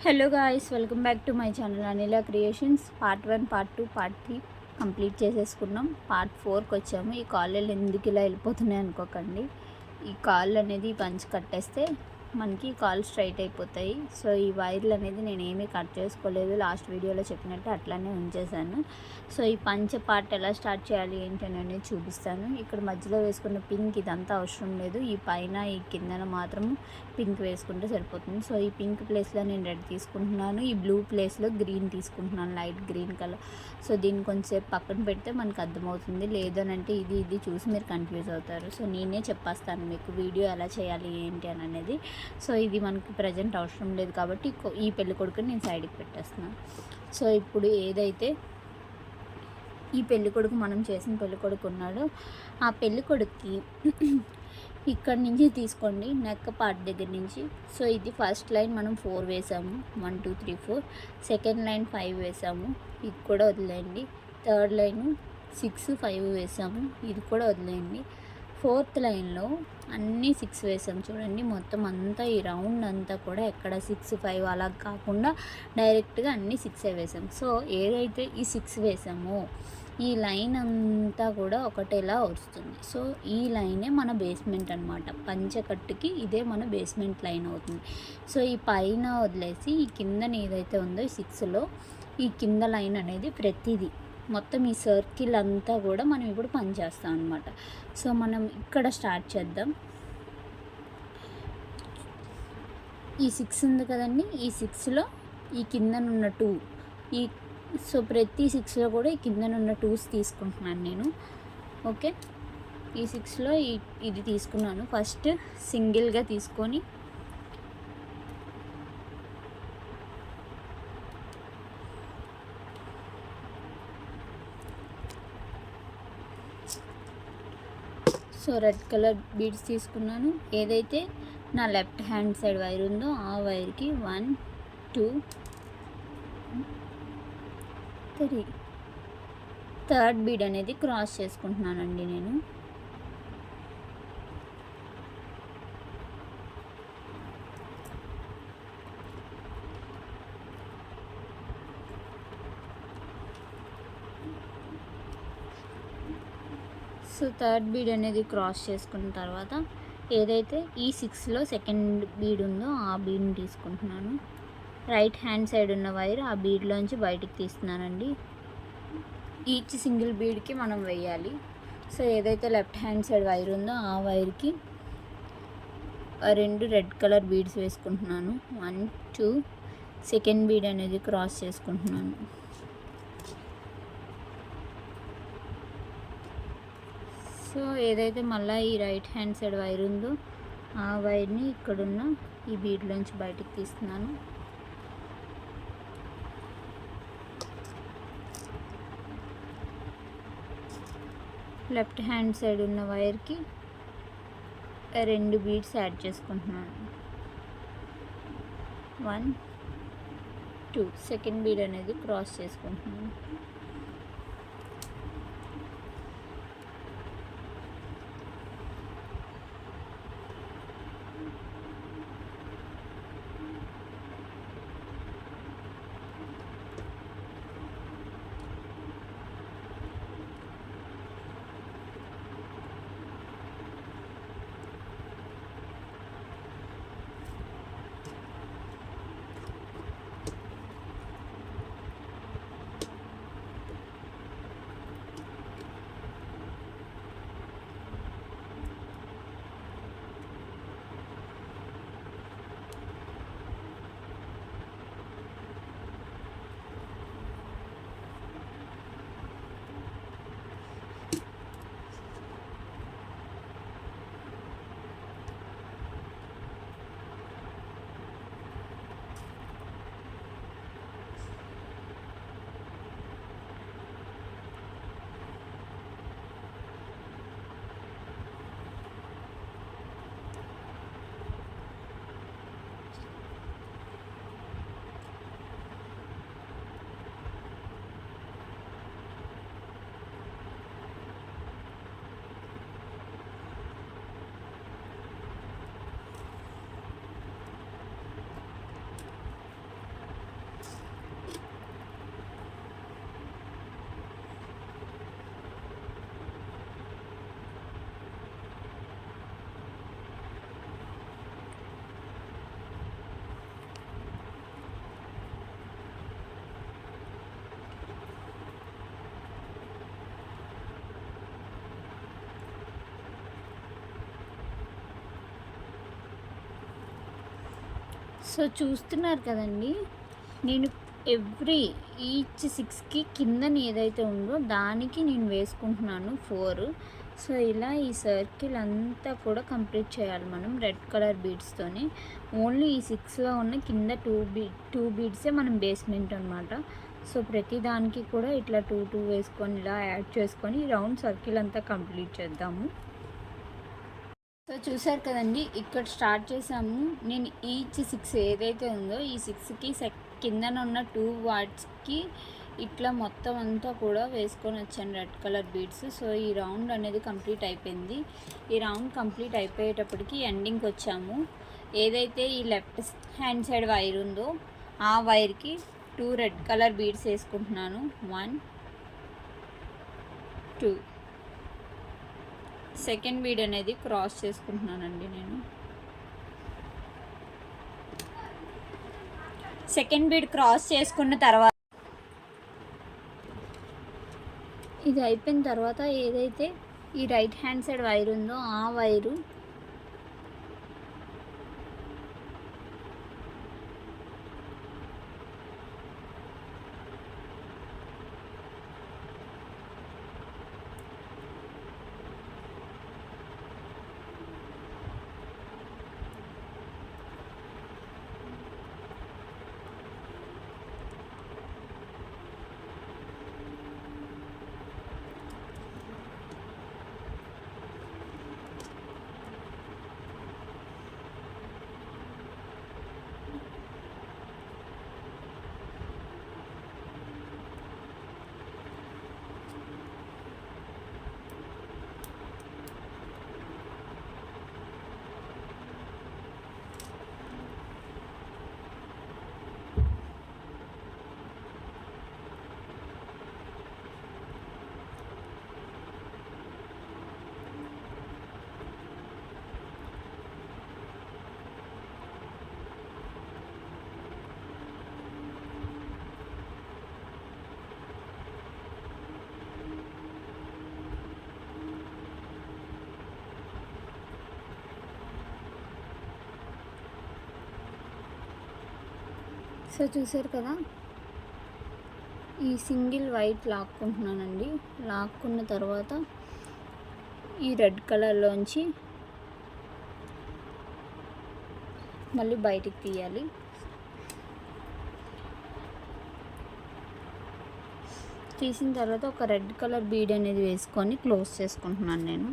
Hello guys, welcome back to my channel Anila creations. Part 1, part 2, part 3 complete చేసేసుకున్నాం. Part 4కి వచ్చాము. ఈ కాళ్ళు ఎందుకు ఇలా వెళ్ళిపోతున్నాయి అనుకోకండి. ఈ కాళ్ళు అనేది పంచి కట్టేస్తే మనకి కాళ్ళు స్ట్రైట్ అయిపోతాయి. సో ఈ వైర్లు అనేది నేను ఏమీ కట్ చేసుకోలేదు, లాస్ట్ వీడియోలో చెప్పినట్టు అట్లానే ఉంచేసాను. సో ఈ పంచ పార్ట్ ఎలా స్టార్ట్ చేయాలి ఏంటి అనేది చూపిస్తాను. ఇక్కడ మధ్యలో వేసుకున్న పింక్ ఇదంతా అవసరం లేదు, ఈ పైన ఈ కిందన మాత్రం పింక్ వేసుకుంటే సరిపోతుంది. సో ఈ పింక్ ప్లేస్లో నేను రెడ్ తీసుకుంటున్నాను, ఈ బ్లూ ప్లేస్లో గ్రీన్ తీసుకుంటున్నాను, లైట్ గ్రీన్ కలర్. సో దీన్ని కొంచెంసేపు పక్కన పెడితే మనకు అర్థమవుతుంది, లేదనంటే ఇది చూసి మీరు కన్ఫ్యూజ్ అవుతారు. సో నేనే చెప్పేస్తాను మీకు వీడియో ఎలా చేయాలి ఏంటి అని అనేది. సో ఇది మనకి ప్రజెంట్ అవసరం లేదు కాబట్టి ఈ పెళ్ళి కొడుకుని నేను సైడ్కి పెట్టేస్తున్నాను. సో ఇప్పుడు ఏదైతే ఈ పెళ్ళి కొడుకు మనం చేసిన పెళ్ళి కొడుకు ఉన్నాడో ఆ పెళ్ళి కొడుకుకి ఇక్కడ నుంచి తీసుకోండి, నెక్ పార్ట్ దగ్గర నుంచి. సో ఇది ఫస్ట్ లైన్ మనం 4 వేసాము, 1 2 3 4. సెకండ్ లైన్ 5 వేసాము, ఇది కూడా వదిలేయండి. థర్డ్ లైన్ 6 5 వేసాము, ఇది కూడా వదిలేయండి. ఫోర్త్ లైన్లో అన్నీ 6 వేసాము చూడండి. మొత్తం అంతా ఈ రౌండ్ అంతా కూడా ఎక్కడ 6 5 అలా కాకుండా డైరెక్ట్గా అన్నీ 6 వేసాము. సో ఏదైతే ఈ 6 వేసామో ఈ లైన్ అంతా కూడా ఒకటేలా వస్తుంది. సో ఈ లైనే మన బేస్మెంట్ అనమాట. పంచకట్టుకి ఇదే మన బేస్మెంట్ లైన్ అవుతుంది. సో ఈ పైన వదిలేసి ఈ కిందన ఏదైతే ఉందో ఈ 6లో ఈ కింద లైన్ అనేది ప్రతిదీ మొత్తం ఈ సర్కిల్ అంతా కూడా మనం ఇప్పుడు పని చేస్తాం అనమాట. సో మనం ఇక్కడ స్టార్ట్ చేద్దాం. ఈ 6 ఉంది కదండి, ఈ 6లో ఈ కిందనున్న 2 ఈ సో ప్రతి 6లో కూడా ఈ కిందనున్న 2s తీసుకుంటున్నాను నేను. ఓకే, ఈ 6లో ఇది తీసుకున్నాను. ఫస్ట్ సింగిల్గా తీసుకొని సో రెడ్ కలర్ బీడ్స్ తీసుకున్నాను. ఏదైతే నా లెఫ్ట్ హ్యాండ్ సైడ్ వైర్ ఉందో ఆ వైర్కి 1 2 3 థర్డ్ బీడ్ అనేది క్రాస్ చేసుకుంటున్నానండి నేను. సో థర్డ్ బీడ్ అనేది క్రాస్ చేసుకున్న తర్వాత ఏదైతే ఈ 6లో సెకండ్ బీడ్ ఉందో ఆ బీడ్ని తీసుకుంటున్నాను. రైట్ హ్యాండ్ సైడ్ ఉన్న వైర్ ఆ బీడ్లోంచి బయటికి తీస్తున్నానండి. ఈచ్ సింగిల్ బీడ్కి మనం వేయాలి. సో ఏదైతే లెఫ్ట్ హ్యాండ్ సైడ్ వైర్ ఉందో ఆ వైర్కి 2 రెడ్ కలర్ బీడ్స్ వేసుకుంటున్నాను. 1 2 సెకండ్ బీడ్ అనేది క్రాస్ చేసుకుంటున్నాను. సో ఏదైతే మళ్ళీ ఈ రైట్ హ్యాండ్ సైడ్ వైర్ ఉందో ఆ వైర్ని ఇక్కడున్న ఈ బీడ్లోంచి బయటికి తీస్తున్నాను. లెఫ్ట్ హ్యాండ్ సైడ్ ఉన్న వైర్కి 2 బీడ్స్ యాడ్ చేసుకుంటున్నాను. 1 2 సెకండ్ బీడ్ అనేది క్రాస్ చేసుకుంటున్నాను. సో చూస్తున్నారు కదండి, నేను ఎవ్రీ ఈచ్ 6కి కిందని ఏదైతే ఉందో దానికి నేను వేసుకుంటున్నాను 4. సో ఇలా ఈ సర్కిల్ అంతా కూడా కంప్లీట్ చేయాలి మనం రెడ్ కలర్ బీడ్స్తోని. ఓన్లీ ఈ 6లో ఉన్న కింద టూ బీడ్సే మనం బేస్మెంట్ అనమాట. సో ప్రతి దానికి కూడా ఇట్లా 2 వేసుకొని ఇలా యాడ్ చేసుకొని రౌండ్ సర్కిల్ అంతా కంప్లీట్ చేద్దాము. సో చూసారు కదండి, ఇక్కడ స్టార్ట్ చేసాము. నేను ఈచ్ 6 ఏదైతే ఉందో ఈ 6కి కిందన ఉన్న 2 వాట్స్కి ఇట్లా మొత్తం అంతా కూడా వేసుకొని వచ్చాను రెడ్ కలర్ బీడ్స్. సో ఈ రౌండ్ అనేది కంప్లీట్ అయిపోయింది. ఈ రౌండ్ కంప్లీట్ అయిపోయేటప్పటికి ఎండింగ్కి వచ్చాము. ఏదైతే ఈ లెఫ్ట్ హ్యాండ్ సైడ్ వైర్ ఉందో ఆ వైర్కి 2 రెడ్ కలర్ బీడ్స్ వేసుకుంటున్నాను. 1 2 సెకండ్ బీడ్ అనేది క్రాస్ చేసుకుంటున్నానండి. నేను సెకండ్ బీడ్ క్రాస్ చేసుకున్న తర్వాత ఇది అయిపోయిన తర్వాత ఏదైతే ఈ రైట్ హ్యాండ్ సైడ్ వైర్ ఉందో ఆ వైరు సో చూసారు కదా, ఈ సింగిల్ వైట్ లాక్కుంటున్నానండి. లాక్కున్న తర్వాత ఈ రెడ్ కలర్లోంచి మళ్ళీ బయటికి తీయాలి. తీసిన తర్వాత ఒక రెడ్ కలర్ బీడ్ అనేది వేసుకొని క్లోజ్ చేసుకుంటున్నాను నేను.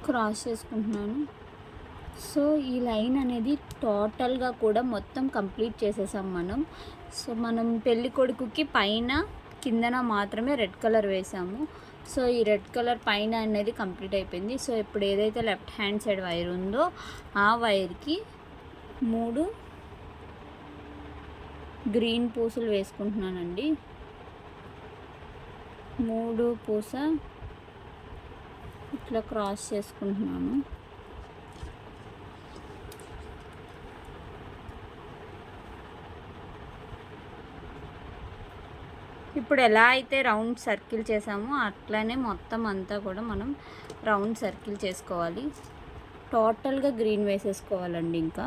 క్రాస్ చేసుకుంటున్నాను. సో ఈ లైన్ అనేది టోటల్గా కూడా మొత్తం కంప్లీట్ చేసేసాం మనం. సో మనం పెళ్ళి కొడుకుకి పైన కిందన మాత్రమే రెడ్ కలర్ వేసాము. సో ఈ రెడ్ కలర్ పైన అనేది కంప్లీట్ అయిపోయింది. సో ఇప్పుడు ఏదైతే లెఫ్ట్ హ్యాండ్ సైడ్ వైర్ ఉందో ఆ వైర్కి 3 గ్రీన్ పూసలు వేసుకుంటున్నానండి. 3 పూస ఇట్లా క్రాస్ చేసుకుంటున్నాను. ఇప్పుడు ఎలా అయితే రౌండ్ సర్కిల్ చేసామో అట్లానే మొత్తం అంతా కూడా మనం రౌండ్ సర్కిల్ చేసుకోవాలి. టోటల్గా గ్రీన్ వేసేసుకోవాలండి. ఇంకా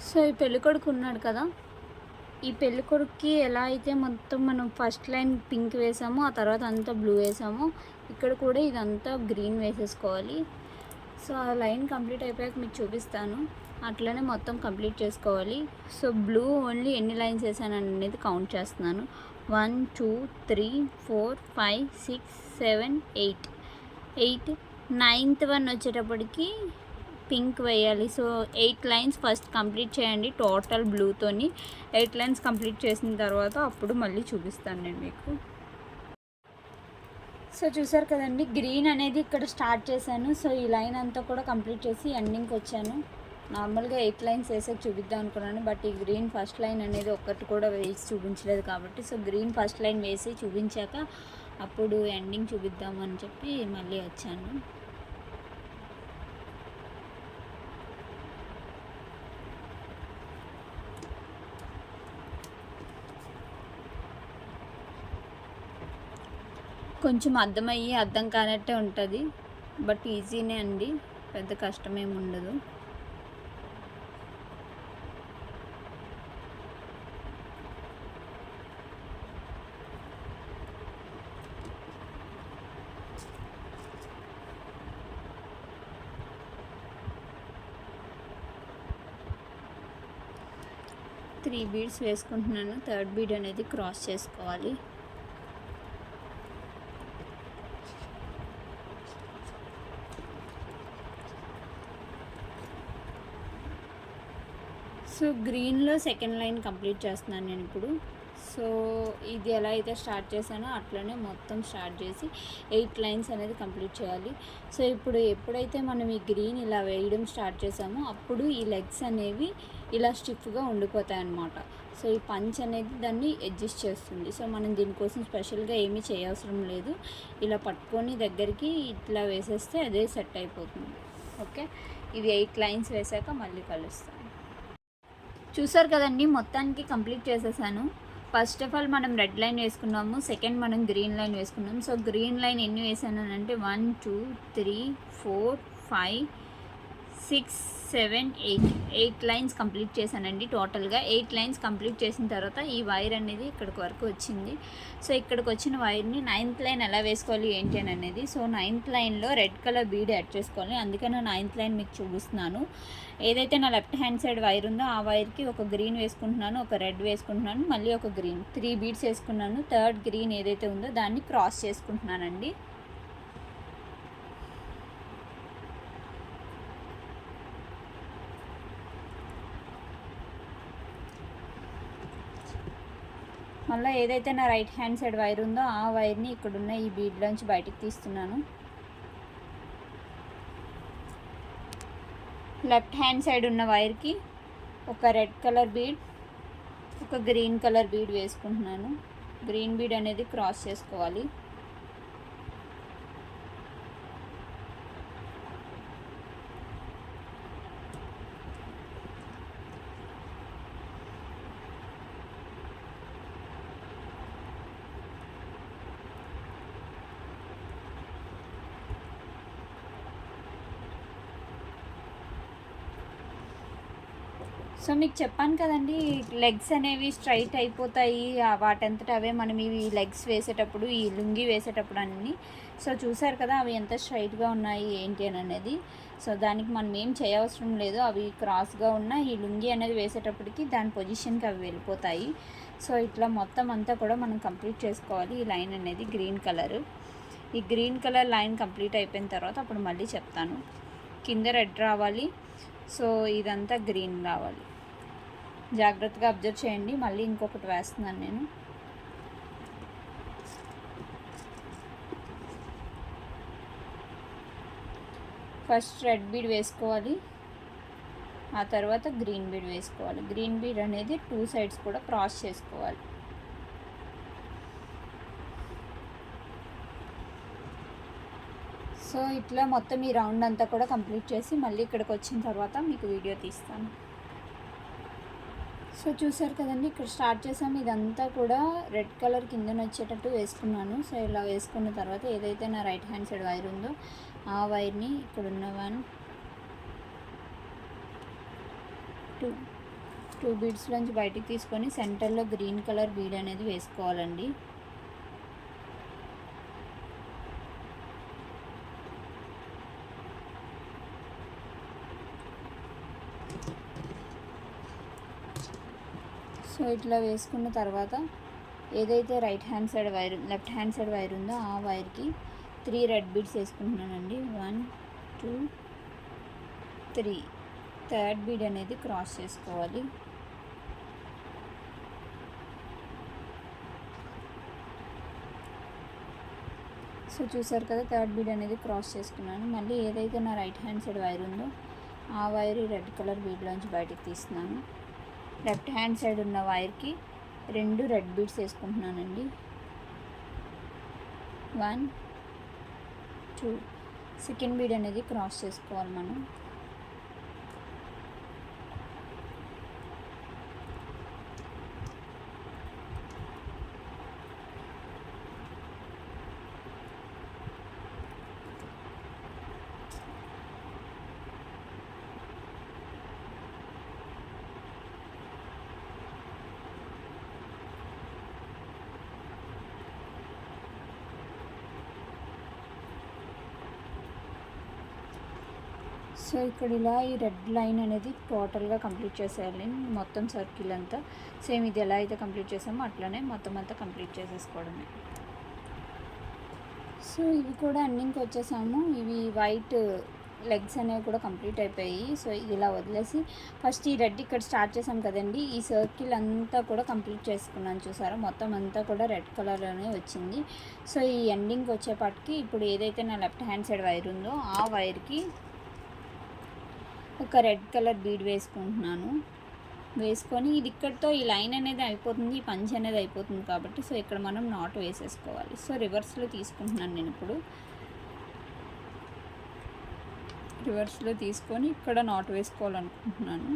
సో ఈ పెళ్ళికొడుకు ఉన్నాడు కదా, ఈ పెళ్ళికొడుకుకి ఎలా అయితే మొత్తం మనం ఫస్ట్ లైన్ పింక్ వేసామో ఆ తర్వాత అంతా బ్లూ వేసామో ఇక్కడ కూడా ఇదంతా గ్రీన్ వేసేసుకోవాలి. సో ఆ లైన్ కంప్లీట్ అయిపోయాక మీకు చూపిస్తాను. అట్లనే మొత్తం కంప్లీట్ చేసుకోవాలి. సో బ్లూ ఓన్లీ ఎన్ని లైన్స్ వేసాను అనేది కౌంట్ చేస్తున్నాను. 1 2 3 4 5 6 7 8 9th వన్ వచ్చేటప్పటికి పింక్ వేయాలి. సో 8 లైన్స్ ఫస్ట్ కంప్లీట్ చేయండి టోటల్ బ్లూతోని. 8 లైన్స్ కంప్లీట్ చేసిన తర్వాత అప్పుడు మళ్ళీ చూపిస్తాను నేను మీకు. సో చూసారు కదండి, గ్రీన్ అనేది ఇక్కడ స్టార్ట్ చేశాను. సో ఈ లైన్ అంతా కూడా కంప్లీట్ చేసి ఎండింగ్కి వచ్చాను. నార్మల్గా 8 లైన్స్ వేసాక చూపిద్దాం అనుకున్నాను, బట్ ఈ గ్రీన్ ఫస్ట్ లైన్ అనేది ఒక్కటి కూడా వేసి చూపించలేదు కాబట్టి, సో గ్రీన్ ఫస్ట్ లైన్ వేసి చూపించాక అప్పుడు ఎండింగ్ చూపిద్దామని చెప్పి మళ్ళీ వచ్చాను. కొంచెం అర్థమయ్యి అర్థం కానట్టే ఉంటుంది, బట్ ఈజీనే అండి, పెద్ద కష్టమేమి ఉండదు. త్రీ బీడ్స్ వేసుకుంటున్నాను. థర్డ్ బీడ్ అనేది క్రాస్ చేసుకోవాలి. సో గ్రీన్లో సెకండ్ లైన్ కంప్లీట్ చేస్తున్నాను నేను ఇప్పుడు. సో ఇది ఎలా అయితే స్టార్ట్ చేశానో అట్లనే మొత్తం స్టార్ట్ చేసి 8 లైన్స్ అనేది కంప్లీట్ చేయాలి. సో ఇప్పుడు ఎప్పుడైతే మనం ఈ గ్రీన్ ఇలా వేయడం స్టార్ట్ చేసామో అప్పుడు ఈ లెగ్స్ అనేవి ఇలా స్టిఫ్గా ఉండిపోతాయి అన్నమాట. సో ఈ పంచ్ అనేది దాన్ని అడ్జస్ట్ చేస్తుంది. సో మనం దీనికోసం స్పెషల్గా ఏమీ చేయవసరం లేదు, ఇలా పట్టుకొని దగ్గరికి ఇట్లా వేసేస్తే అదే సెట్ అయిపోతుంది. ఓకే, ఇది 8 లైన్స్ వేసాక మళ్ళీ కలుస్తాను. చూసారు కదండి, మొత్తానికి కంప్లీట్ చేసేసాను. ఫస్ట్ ఆఫ్ ఆల్ మనం రెడ్ లైన్ వేసుకున్నాము, సెకండ్ మనం గ్రీన్ లైన్ వేసుకున్నాము. సో గ్రీన్ లైన్ ఎన్ని వేసాను అంటే 1 2 3 4 5 6 7 8 లైన్స్ కంప్లీట్ చేశానండి టోటల్గా. 8 లైన్స్ కంప్లీట్ చేసిన తర్వాత ఈ వైర్ అనేది ఇక్కడికి వరకు వచ్చింది. సో ఇక్కడికి వచ్చిన వైర్ని 9th లైన్ ఎలా వేసుకోవాలి ఏంటి అని అనేది. సో 9th లైన్లో రెడ్ కలర్ బీడ్ యాడ్ చేసుకోవాలి, అందుకని 9th లైన్ మీకు చూపిస్తున్నాను. ఏదైతే నా లెఫ్ట్ హ్యాండ్ సైడ్ వైర్ ఉందో ఆ వైర్కి ఒక గ్రీన్ వేసుకుంటున్నాను, ఒక రెడ్ వేసుకుంటున్నాను, మళ్ళీ ఒక గ్రీన్, 3 బీడ్స్ వేసుకున్నాను. థర్డ్ గ్రీన్ ఏదైతే ఉందో దాన్ని క్రాస్ చేసుకుంటున్నానండి. మళ్ళీ ఏదైతే నా రైట్ హ్యాండ్ సైడ్ వైర్ ఉందో ఆ వైర్ని ఇక్కడున్న ఈ బీడ్లోంచి బయటికి తీస్తున్నాను. లెఫ్ట్ హ్యాండ్ సైడ్ ఉన్న వైర్కి ఒక రెడ్ కలర్ బీడ్, ఒక గ్రీన్ కలర్ బీడ్ వేసుకుంటున్నాను. గ్రీన్ బీడ్ అనేది క్రాస్ చేసుకోవాలి. సో మీకు చెప్పాను కదండి, లెగ్స్ అనేవి స్ట్రైట్ అయిపోతాయి వాటంతట అవే మనం ఇవి లెగ్స్ వేసేటప్పుడు, ఈ లుంగి వేసేటప్పుడు అన్నీ. సో చూసారు కదా అవి ఎంత స్ట్రైట్గా ఉన్నాయి ఏంటి అని అనేది. సో దానికి మనం ఏం చేయవసరం లేదు, అవి క్రాస్గా ఉన్న ఈ లుంగి అనేది వేసేటప్పటికి దాని పొజిషన్కి అవి వెళ్ళిపోతాయి. సో ఇట్లా మొత్తం అంతా కూడా మనం కంప్లీట్ చేసుకోవాలి. ఈ లైన్ అనేది గ్రీన్ కలర్, ఈ గ్రీన్ కలర్ లైన్ కంప్లీట్ అయిపోయిన తర్వాత అప్పుడు మళ్ళీ చెప్తాను. కింద రెడ్ రావాలి, సో ఇదంతా గ్రీన్ రావాలి. జాగ్రత్తగా అబ్జర్వ్ చేయండి. మళ్ళీ ఇంకొకటి వేస్తున్నాను నేను. ఫస్ట్ రెడ్ బీడ్ వేసుకోవాలి, ఆ తర్వాత గ్రీన్ బీడ్ వేసుకోవాలి. గ్రీన్ బీడ్ అనేది 2 సైడ్స్ కూడా క్రాస్ చేసుకోవాలి. సో ఇట్లా మొత్తం ఈ రౌండ్ అంతా కూడా కంప్లీట్ చేసి మళ్ళీ ఇక్కడికి వచ్చిన తర్వాత మీకు వీడియో తీస్తాను. సో చూసారు కదండి, ఇక్కడ స్టార్ట్ చేసాము. ఇదంతా కూడా రెడ్ కలర్ కిందన వచ్చేటట్టు వేసుకున్నాను. సో ఇలా వేసుకున్న తర్వాత ఏదైతే నా రైట్ హ్యాండ్ సైడ్ వైర్ ఉందో ఆ వైర్ని ఇక్కడున్న 1 2 2 బీడ్స్లోంచి బయటికి తీసుకొని సెంటర్లో గ్రీన్ కలర్ బీడ్ అనేది వేసుకోవాలండి. సో ఇట్లా వేసుకున్న తర్వాత ఏదైతే right hand side wire left hand side wire ఉందో ఆ వైర్కి 3 రెడ్ బీడ్స్ వేసుకుంటున్నానండి. 1 2 3. థర్డ్ బీడ్ అనేది క్రాస్ చేసుకోవాలి. సో చూసారు కదా, థర్డ్ బీడ్ అనేది క్రాస్ చేసుకున్నాను. మళ్ళీ ఏదైతే నా రైట్ హ్యాండ్ సైడ్ వైర్ ఉందో ఆ వైర్ రెడ్ కలర్ బీడ్లోంచి బయటికి తీస్తున్నాను. లెఫ్ట్ హ్యాండ్ సైడ్ ఉన్న వైర్కి 2 రెడ్ బీడ్స్ వేసుకుంటున్నానండి. 1 2. సెకండ్ బీడ్ అనేది క్రాస్ చేసుకోవాలి మనం. సో ఇక్కడ ఇలా ఈ రెడ్ లైన్ అనేది టోటల్గా కంప్లీట్ చేసేయాలి. మొత్తం సర్కిల్ అంతా సేమ్ ఇది ఎలా అయితే కంప్లీట్ చేసామో అట్లనే మొత్తం అంతా కంప్లీట్ చేసేసుకోవడమే. సో ఇవి కూడా ఎండింగ్కి వచ్చేసాము. ఇవి వైట్ లెగ్స్ అనేవి కూడా కంప్లీట్ అయిపోయాయి. సో ఇది ఇలా వదిలేసి ఫస్ట్ ఈ రెడ్ ఇక్కడ స్టార్ట్ చేసాం కదండి, ఈ సర్కిల్ అంతా కూడా కంప్లీట్ చేసుకున్నాను. చూసారా, మొత్తం అంతా కూడా రెడ్ కలర్లోనే వచ్చింది. సో ఈ ఎండింగ్కి వచ్చేపాటికి ఇప్పుడు ఏదైతే నా లెఫ్ట్ హ్యాండ్ సైడ్ వైర్ ఉందో ఆ వైర్కి ఒక రెడ్ కలర్ బీడ్ వేసుకుంటున్నాను. వేసుకొని ఇది ఇక్కడితో ఈ లైన్ అనేది అయిపోతుంది, ఈ పంచ్ అనేది అయిపోతుంది కాబట్టి సో ఇక్కడ మనం నాట్ వేసేసుకోవాలి. సో రివర్స్లో తీసుకుంటున్నాను నేను ఇప్పుడు. రివర్స్లో తీసుకొని ఇక్కడ నాట్ వేసుకోవాలనుకుంటున్నాను.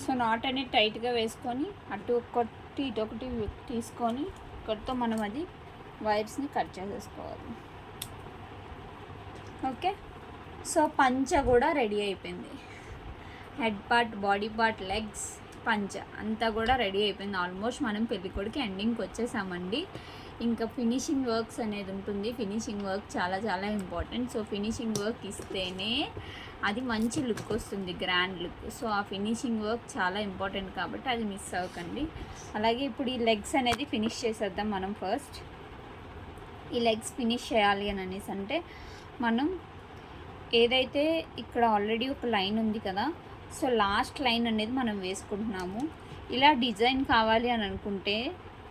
సో నాట్ అనేది టైట్గా వేసుకొని అటు ఒకటి ఇటొకటి తీసుకొని ఇక్కడితో మనం అది వైర్స్ని కట్ చేసేసుకోవాలి. ఓకే, సో పంచ కూడా రెడీ అయిపోయింది. Head part, body part, legs, పంచ అంతా కూడా రెడీ అయిపోయింది. ఆల్మోస్ట్ మనం పెళ్ళికొడుకు ఎండింగ్కి వచ్చేసామండి. ఇంకా ఫినిషింగ్ వర్క్స్ అనేది ఉంటుంది. ఫినిషింగ్ వర్క్ చాలా చాలా ఇంపార్టెంట్. సో ఫినిషింగ్ వర్క్ ఇస్తేనే అది మంచి లుక్ వస్తుంది, గ్రాండ్ లుక్. సో ఆ ఫినిషింగ్ వర్క్ చాలా ఇంపార్టెంట్ కాబట్టి అది మిస్ అవ్వకండి. అలాగే ఇప్పుడు ఈ లెగ్స్ అనేది ఫినిష్ చేసేద్దాం మనం. ఫస్ట్ ఈ లెగ్స్ ఫినిష్ చేయాలి అని అనేసి అంటే మనం ఏదైతే ఇక్కడ ఆల్రెడీ ఒక లైన్ ఉంది కదా, సో లాస్ట్ లైన్ అనేది మనం వేసుకుంటున్నాము. ఇలా డిజైన్ కావాలి అని అనుకుంటే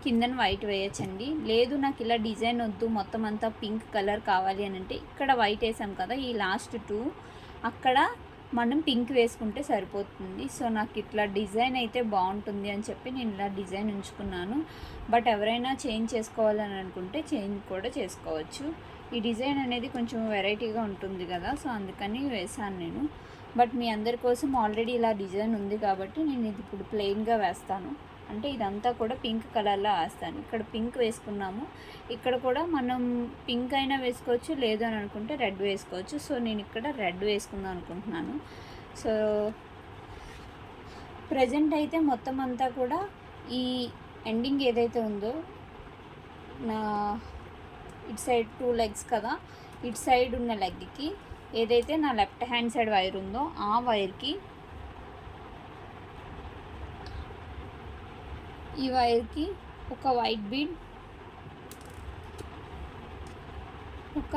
కిందన వైట్ వేయచ్చండి. లేదు నాకు ఇలా డిజైన్ వద్దు, మొత్తం అంతా పింక్ కలర్ కావాలి అని అంటే ఇక్కడ వైట్ వేసాం కదా, ఈ లాస్ట్ 2 అక్కడ మనం పింక్ వేసుకుంటే సరిపోతుంది. సో నాకు ఇట్లా డిజైన్ అయితే బాగుంటుంది అని చెప్పి నేను ఇలా డిజైన్ ఉంచుకున్నాను. బట్ ఎవరైనా చేంజ్ చేసుకోవాలని అనుకుంటే చేంజ్ కూడా చేసుకోవచ్చు. ఈ డిజైన్ అనేది కొంచెం వెరైటీగా ఉంటుంది కదా, సో అందుకని వేసాను నేను. బట్ మీ అందరి కోసం ఆల్రెడీ ఇలా డిజైన్ ఉంది కాబట్టి నేను ఇది ఇప్పుడు ప్లెయిన్గా వేస్తాను. అంటే ఇదంతా కూడా పింక్ కలర్లో వేస్తాను. ఇక్కడ పింక్ వేసుకున్నాము, ఇక్కడ కూడా మనం పింక్ అయినా వేసుకోవచ్చు, లేదు అని అనుకుంటే రెడ్ వేసుకోవచ్చు. సో నేను ఇక్కడ రెడ్ వేసుకుందాం అనుకుంటున్నాను. సో ప్రజెంట్ అయితే మొత్తం అంతా కూడా ఈ ఎండింగ్ ఏదైతే ఉందో నా ఇటు సైడ్ 2 లెగ్స్ కదా, ఇటు సైడ్ ఉన్న లెగ్కి ఏదైతే నా లెఫ్ట్ హ్యాండ్ సైడ్ వైర్ ఉందో ఆ వైర్కి ఈ వైర్కి ఒక వైట్ బీడ్, ఒక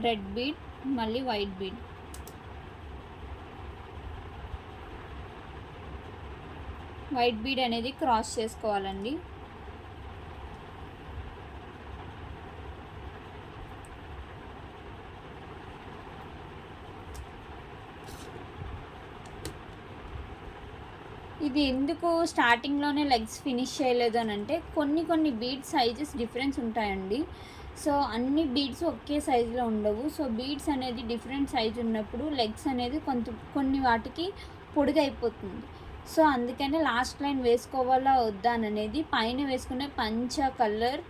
రెడ్ బీడ్, మళ్ళీ వైట్ బీడ్. వైట్ బీడ్ అనేది క్రాస్ చేసుకోవాలండి. ఇది ఎందుకు స్టార్టింగ్లోనే లెగ్స్ ఫినిష్ చేయలేదు అని అంటే కొన్ని బీడ్ సైజెస్ డిఫరెన్స్ ఉంటాయండి. సో అన్ని బీడ్స్ ఒకే సైజులో ఉండవు. సో బీడ్స్ అనేది డిఫరెంట్ సైజు ఉన్నప్పుడు లెగ్స్ అనేది కొన్ని వాటికి పొడుగైపోతుంది. సో అందుకనే లాస్ట్ లైన్ వేసుకోవాలా వద్దా అనేది పైన వేసుకునే పంచ కలర్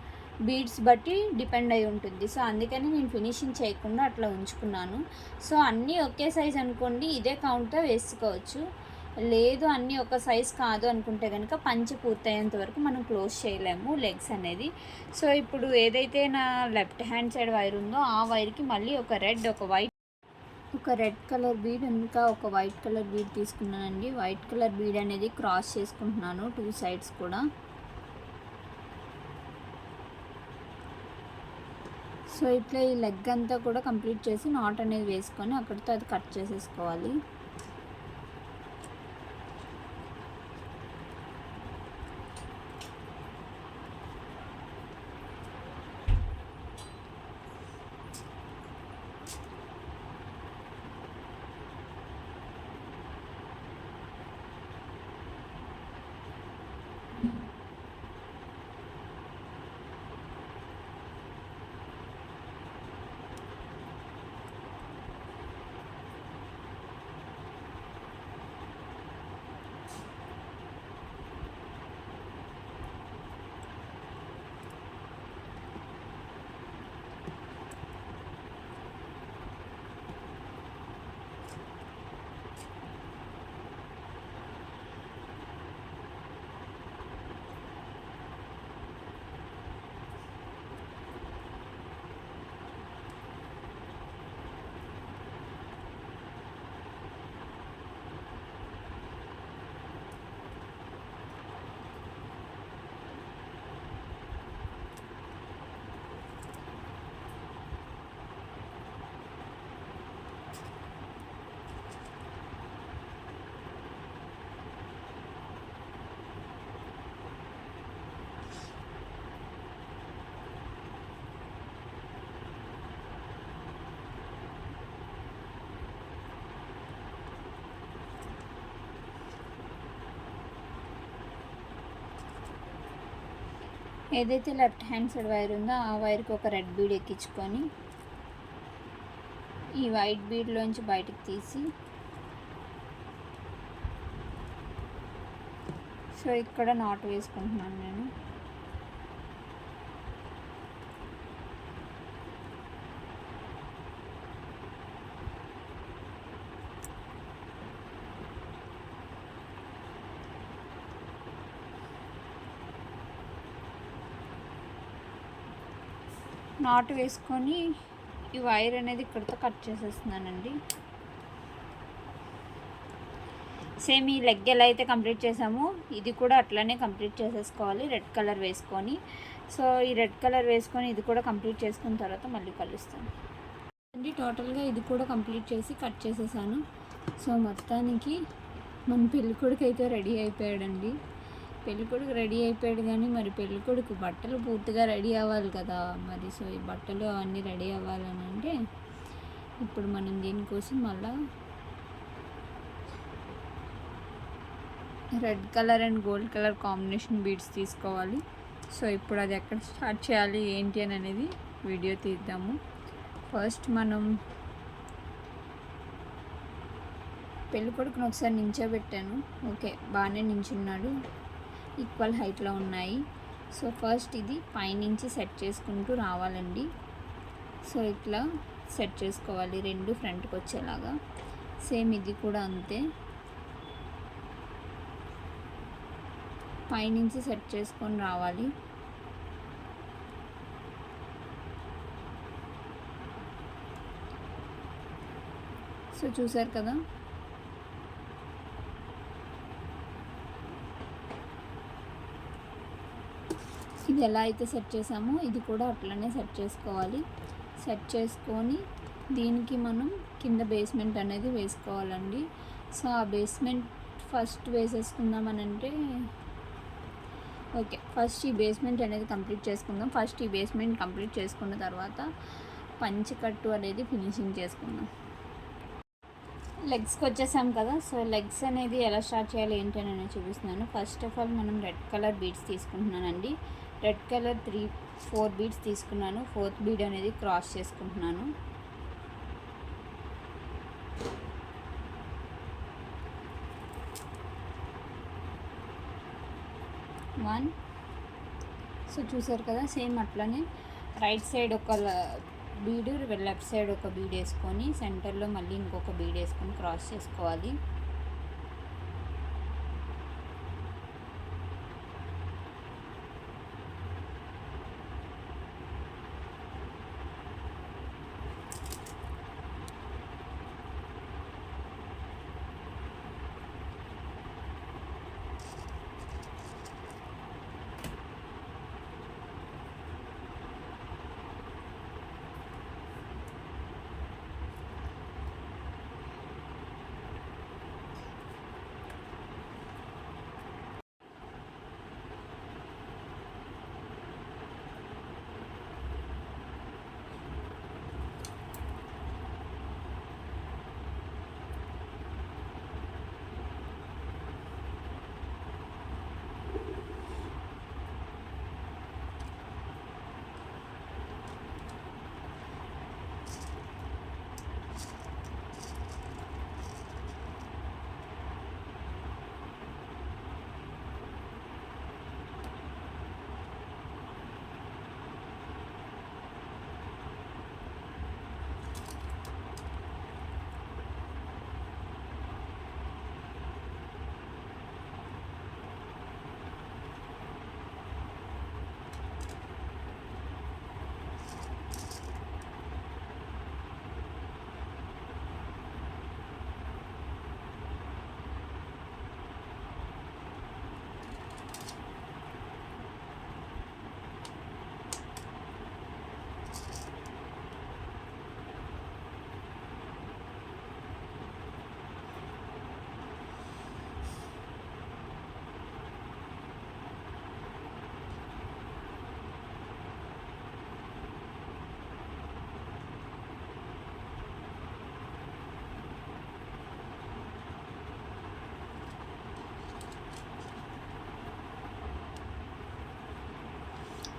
బీడ్స్ బట్టి డిపెండ్ అయి ఉంటుంది. సో అందుకని నేను ఫినిషింగ్ చేయకుండా అట్లా ఉంచుకున్నాను. సో అన్నీ ఒకే సైజ్ అనుకోండి, ఇదే కౌంట్తో వేసుకోవచ్చు. లేదు అన్నీ ఒక సైజ్ కాదు అనుకుంటే కనుక పంచె పూర్తయ్యేంత వరకు మనం క్లోజ్ చేయలేము లెగ్స్ అనేది. సో ఇప్పుడు ఏదైతే నా లెఫ్ట్ హ్యాండ్ సైడ్ వైర్ ఉందో ఆ వైర్కి మళ్ళీ ఒక రెడ్ కలర్ బీడ్ ఇంకా ఒక వైట్ కలర్ బీడ్ తీసుకున్నానండి. వైట్ కలర్ బీడ్ అనేది క్రాస్ చేసుకుంటున్నాను 2 సైడ్స్ కూడా. సో ఇట్లా ఈ లెగ్ అంతా కూడా కంప్లీట్ చేసి నాట్ అనేది వేసుకొని అక్కడితో అది కట్ చేసేసుకోవాలి. ఏదైతే లెఫ్ట్ హ్యాండ్ సైడ్ వైర్ ఉందో ఆ వైర్కి ఒక రెడ్ బీడ్ ఎక్కించుకొని ఈ వైట్ బీడ్లోంచి బయటకు తీసి సో ఇక్కడ నాట్ వేసుకుంటున్నాను నేను. నాట్ వేసుకొని ఈ వైర్ అనేది ఇక్కడితో కట్ చేసేస్తున్నానండి. సేమ్ ఈ లెగ్ ఎలా అయితే కంప్లీట్ చేసామో ఇది కూడా అట్లనే కంప్లీట్ చేసేసుకోవాలి రెడ్ కలర్ వేసుకొని. సో ఈ రెడ్ కలర్ వేసుకొని ఇది కూడా కంప్లీట్ చేసుకున్న తర్వాత మళ్ళీ కలుస్తాను అండి. టోటల్గా ఇది కూడా కంప్లీట్ చేసి కట్ చేసేసాను. సో మొత్తానికి మన పెళ్ళికొడుకు అయితే రెడీ అయిపోయాడండి. పెళ్ళికొడుకు రెడీ అయిపోయాడు కానీ మరి పెళ్ళికొడుకు బట్టలు పూర్తిగా రెడీ అవ్వాలి కదా మరి. సో ఈ బట్టలు అవన్నీ రెడీ అవ్వాలని అంటే ఇప్పుడు మనం దీనికోసం మళ్ళీ red colour and gold colour combination beads తీసుకోవాలి. సో ఇప్పుడు అది ఎక్కడ స్టార్ట్ చేయాలి ఏంటి అని అనేది వీడియో తీద్దాము. ఫస్ట్ మనం పెళ్ళికొడుకుని ఒకసారి నించోబెట్టాను. ఓకే బాగానే నించున్నాడు, ఈక్వల్ హైట్లో ఉన్నాయి. సో ఫస్ట్ ఇది పైనుంచి సెట్ చేసుకుంటూ రావాలండి. సో ఇట్లా సెట్ చేసుకోవాలి రెండు ఫ్రంట్కి వచ్చేలాగా. సేమ్ ఇది కూడా అంతే, పైనుంచి సెట్ చేసుకొని రావాలి. సో చూసారు కదా, ఇది ఎలా అయితే సెట్ చేసామో ఇది కూడా అట్లనే సెట్ చేసుకోవాలి. సెట్ చేసుకొని దీనికి మనం కింద బేస్మెంట్ అనేది వేసుకోవాలండి. సో ఆ బేస్మెంట్ ఫస్ట్ వేసేసుకుందామనంటే ఓకే, ఫస్ట్ ఈ బేస్మెంట్ అనేది కంప్లీట్ చేసుకుందాం. ఫస్ట్ ఈ బేస్మెంట్ కంప్లీట్ చేసుకున్న తర్వాత పంచకట్టు అనేది ఫినిషింగ్ చేసుకుందాం. లెగ్స్కి వచ్చేసాం కదా. సో లెగ్స్ అనేది ఎలా స్టార్ట్ చేయాలి ఏంటి అని నేను చూపిస్తున్నాను. ఫస్ట్ ఆఫ్ ఆల్ మనం రెడ్ కలర్ బీడ్స్ తీసుకుంటున్నానండి. రెడ్ కలర్ 4 బీడ్స్ తీసుకున్నాను. 4th బీడ్ అనేది క్రాస్ చేసుకుంటున్నాను. వన్. సో చూసారు కదా, సేమ్ అట్లనే రైట్ సైడ్ ఒక బీడు, లెఫ్ట్ సైడ్ ఒక బీడ్ వేసుకొని సెంటర్లో మళ్ళీ ఇంకొక బీడ్ వేసుకొని క్రాస్ చేసుకోవాలి.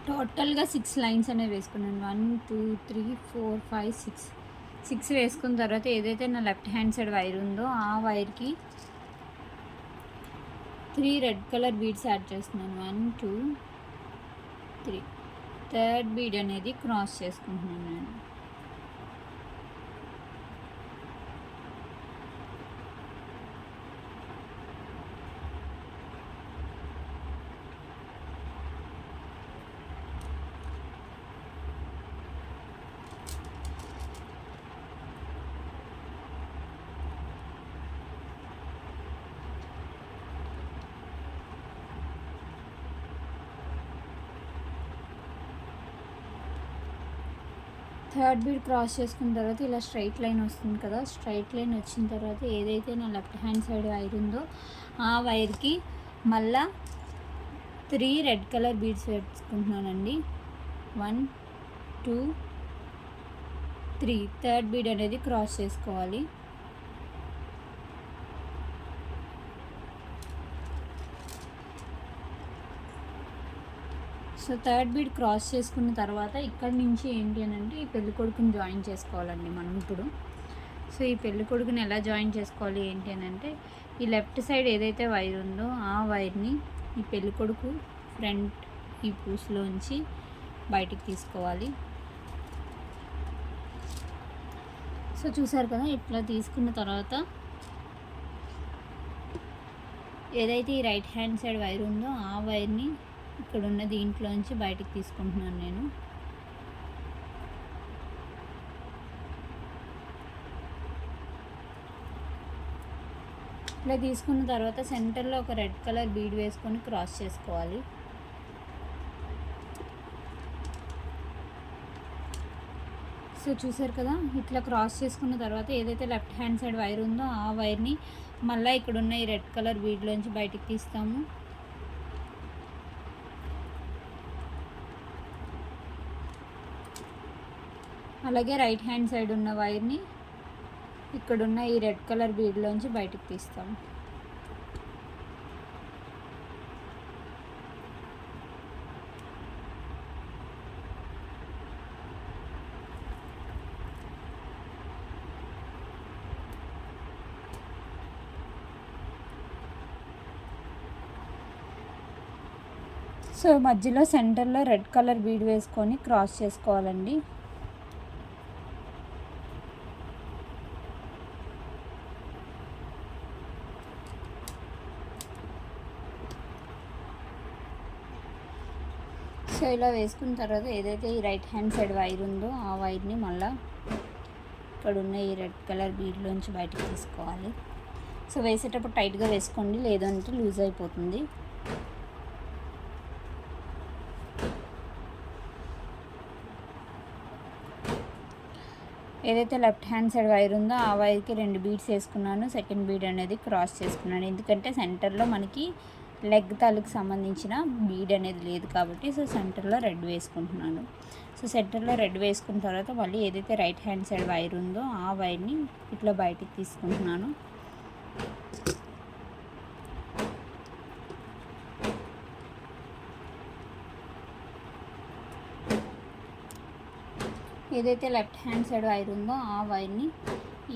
టోటల్గా 6 లైన్స్ అనేవి వేసుకున్నాను. 1 2 3 4 5 6 వేసుకున్న తర్వాత ఏదైతే నా లెఫ్ట్ హ్యాండ్ సైడ్ వైర్ ఉందో ఆ వైర్కి 3 రెడ్ కలర్ బీడ్స్ యాడ్ చేస్తున్నాను. 1 2 3. 3rd బీడ్ అనేది క్రాస్ చేసుకుంటున్నాను నేను. థర్డ్ బీడ్ క్రాస్ చేసుకున్న తర్వాత ఇలా స్ట్రైట్ లైన్ వస్తుంది కదా, స్ట్రైట్ లైన్ వచ్చిన తర్వాత ఏదైతే నా లెఫ్ట్ హ్యాండ్ సైడ్ వైర్ ఉందో ఆ వైర్కి మళ్ళా 3 రెడ్ కలర్ బీడ్స్ వేసుకుంటున్నానండి. 1 2 3. థర్డ్ బీడ్ అనేది క్రాస్ చేసుకోవాలి. సో థర్డ్ బీడ్ క్రాస్ చేసుకున్న తర్వాత ఇక్కడ నుంచి ఏంటి అని అంటే ఈ పెళ్ళికొడుకుని జాయిన్ చేసుకోవాలండి మనం ఇప్పుడు. సో ఈ పెళ్ళికొడుకుని ఎలా జాయిన్ చేసుకోవాలి ఏంటి అని అంటే ఈ లెఫ్ట్ సైడ్ ఏదైతే వైర్ ఉందో ఆ వైర్ని ఈ పెళ్ళికొడుకు ఫ్రంట్ ఈ పూసలోంచి బయటికి తీసుకోవాలి. సో చూసారు కదా, ఇట్లా తీసుకున్న తర్వాత ఏదైతే ఈ రైట్ హ్యాండ్ సైడ్ వైర్ ఉందో ఆ వైర్ని ఇక్కడ ఉన్న దీంట్లోంచి బయటికి తీసుకుంటున్నాను నేను. ఇలా తీసుకున్న తర్వాత సెంటర్లో ఒక రెడ్ కలర్ బీడ్ వేసుకొని క్రాస్ చేసుకోవాలి. సో చూసారు కదా, ఇట్లా క్రాస్ చేసుకున్న తర్వాత ఏదైతే లెఫ్ట్ హ్యాండ్ సైడ్ వైర్ ఉందో ఆ వైర్ని మళ్ళీ ఇక్కడున్న ఈ రెడ్ కలర్ బీడ్లోంచి బయటికి తీస్తాము. అలాగే రైట్ హ్యాండ్ సైడ్ ఉన్న వైర్ని ఇక్కడున్న ఈ రెడ్ కలర్ బీడ్లోంచి బయటికి తీస్తాము. సో మధ్యలో సెంటర్లో రెడ్ కలర్ బీడ్ వేసుకొని క్రాస్ చేసుకోవాలండి. సో ఇలా వేసుకున్న తర్వాత ఏదైతే ఈ రైట్ హ్యాండ్ సైడ్ వైర్ ఉందో ఆ వైర్ని మళ్ళీ ఇక్కడ ఉన్న ఈ రెడ్ కలర్ బీడ్లోంచి బయటకు తీసుకోవాలి. సో వేసేటప్పుడు టైట్గా వేసుకోండి, లేదంటే లూజ్ అయిపోతుంది. ఏదైతే లెఫ్ట్ హ్యాండ్ సైడ్ వైర్ ఉందో ఆ వైర్కి 2 బీడ్స్ వేసుకున్నాను. సెకండ్ బీడ్ అనేది క్రాస్ చేసుకున్నాను, ఎందుకంటే సెంటర్లో మనకి లెగ్ తాలూకు సంబంధించిన బీడ్ అనేది లేదు కాబట్టి. సో సెంటర్లో రెడ్ వేసుకుంటున్నాను. సో సెంటర్లో రెడ్ వేసుకున్న తర్వాత మళ్ళీ ఏదైతే రైట్ హ్యాండ్ సైడ్ వైర్ ఉందో ఆ వైర్ని ఇట్లా బయటికి తీసుకుంటున్నాను. ఏదైతే లెఫ్ట్ హ్యాండ్ సైడ్ వైర్ ఉందో ఆ వైర్ని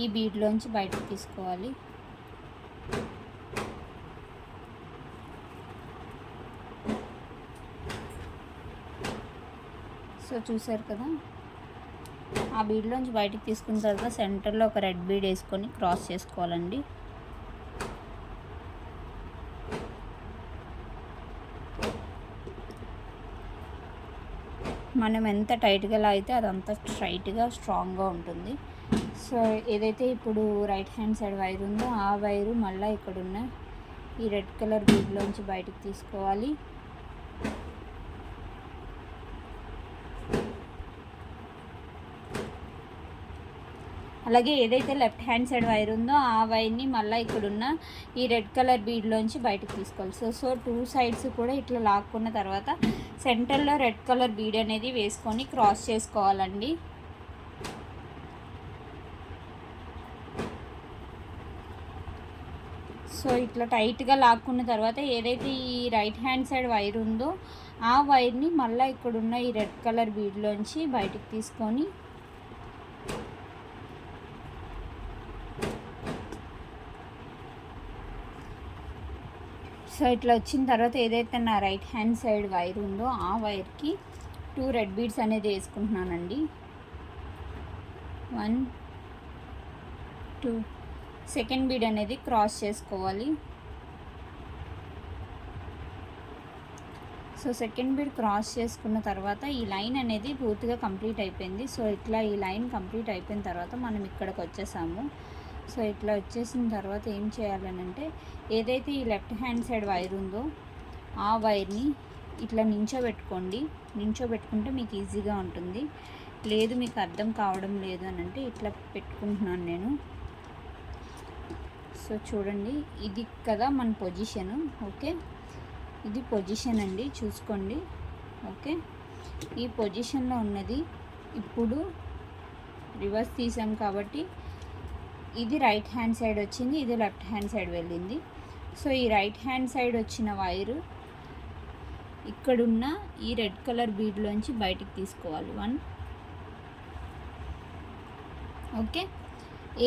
ఈ బీడ్లోంచి బయటకు తీసుకోవాలి. సో చూసారు కదా, ఆ బీడ్లోంచి బయటికి తీసుకున్న తర్వాత సెంటర్లో ఒక రెడ్ బీడ్ వేసుకొని క్రాస్ చేసుకోవాలండి. మనం ఎంత టైట్గా లాగితే అదంతా స్ట్రైట్గా స్ట్రాంగ్గా ఉంటుంది. సో ఏదైతే ఇప్పుడు రైట్ హ్యాండ్ సైడ్ వైర్ ఉందో ఆ వైరు మళ్ళీ ఇక్కడున్న ఈ రెడ్ కలర్ బీడ్లోంచి బయటికి తీసుకోవాలి. అలాగే ఏదైతే లెఫ్ట్ హ్యాండ్ సైడ్ వైర్ ఉందో ఆ వైర్ని మళ్ళీ ఇక్కడున్న ఈ రెడ్ కలర్ బీడ్లోంచి బయటకు తీసుకోవాలి. సో 2 సైడ్స్ కూడా ఇట్లా లాక్కున్న తర్వాత సెంటర్లో రెడ్ కలర్ బీడ్ అనేది వేసుకొని క్రాస్ చేసుకోవాలండి. సో ఇట్లా టైట్గా లాక్కున్న తర్వాత ఏదైతే ఈ రైట్ హ్యాండ్ సైడ్ వైర్ ఉందో ఆ వైర్ని మళ్ళీ ఇక్కడున్న ఈ రెడ్ కలర్ బీడ్లోంచి బయటకు తీసుకొని సో ఇట్లా వచ్చిన తర్వాత ఏదైతే నా రైట్ హ్యాండ్ సైడ్ వైర్ ఉందో ఆ వైర్కి 2 రెడ్ బీడ్స్ అనేది వేసుకుంటున్నానండి. 1 2 సెకండ్ బీడ్ అనేది క్రాస్ చేసుకోవాలి. సో సెకండ్ బీడ్ క్రాస్ చేసుకున్న తర్వాత ఈ లైన్ అనేది పూర్తిగా కంప్లీట్ అయిపోయింది. సో ఇట్లా ఈ లైన్ కంప్లీట్ అయిపోయిన తర్వాత మనం ఇక్కడికి వచ్చేసాము. సో ఇట్లా వచ్చేసిన తర్వాత ఏం చేయాలనంటే ఏదైతే ఈ లెఫ్ట్ హ్యాండ్ సైడ్ వైర్ ఉందో ఆ వైర్ని ఇట్లా నించోబెట్టుకోండి. నించోబెట్టుకుంటే మీకు ఈజీగా ఉంటుంది. లేదు మీకు అర్థం కావడం లేదు అని అంటే ఇట్లా పెట్టుకుంటున్నాను నేను. సో చూడండి, ఇది కదా మన పొజిషను. ఓకే, ఇది పొజిషన్ అండి, చూసుకోండి. ఓకే, ఈ పొజిషన్లో ఉన్నది ఇప్పుడు రివర్స్ తీసాం కాబట్టి ఇది రైట్ హ్యాండ్ సైడ్ వచ్చింది, ఇది లెఫ్ట్ హ్యాండ్ సైడ్ వెళ్ళింది. సో ఈ రైట్ హ్యాండ్ సైడ్ వచ్చిన వైరు ఇక్కడున్న ఈ రెడ్ కలర్ బీడ్లోంచి బయటికి తీసుకోవాలి. 1 ఓకే,